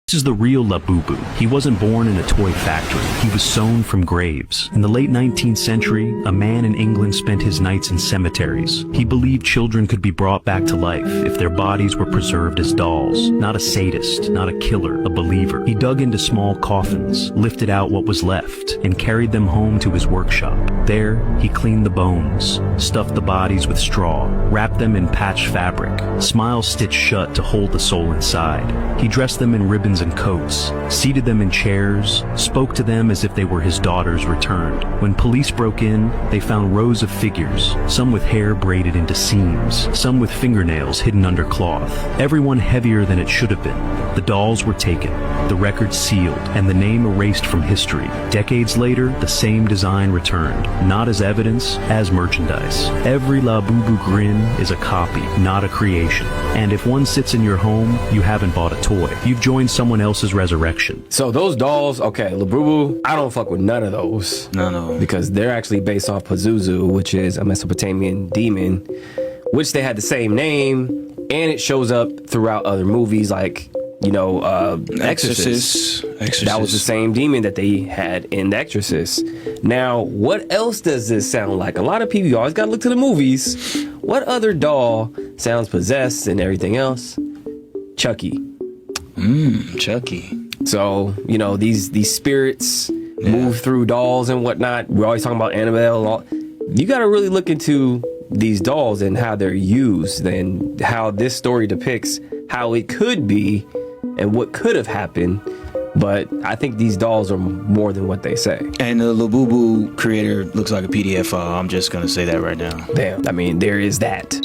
This is the real Labubu. He wasn't born in a toy factory. He was sown from graves. In the late 19th century, a man in England spent his nights in cemeteries. He believed children could be brought back to life if their bodies were preserved as dolls. Not a sadist, not a killer, a believer. He dug into small coffins, lifted out what was left, and carried them home to his workshop. There, he cleaned the bones, stuffed the bodies with straw, wrapped them in patched fabric, smiles stitched shut to hold the soul inside. He dressed them in ribbons and coats, seated them in chairs, spoke to them as if they were his daughters returned. When police broke in, they found rows of figures, some with hair braided into seams, some with fingernails hidden under cloth, everyone heavier than it should have been. The dolls were taken, the records sealed, and the name erased from history. Decades later, the same design returned, not as evidence, as merchandise. Every Labubu grin is a copy, not a creation. And if one sits in your home, you haven't bought a toy. You've joined someone else's resurrection. So those dolls, okay, Labubu, I don't fuck with none of those. No. Because they're actually based off Pazuzu, which is a Mesopotamian demon, which they had the same name, and it shows up throughout other movies like, you know, Exorcist. That was the same demon that they had in The Exorcist. Now, what else does this sound like? A lot of people, you always gotta look to the movies. What other doll sounds possessed and everything else? Chucky. Chucky. So, you know, these spirits move through dolls and whatnot. We're always talking about Annabelle. You got to really look into these dolls and how they're used and how this story depicts how it could be and what could have happened. But I think these dolls are more than what they say. And the Labubu creator looks like a PDF file. I'm just going to say that right now. Damn. I mean, there is that.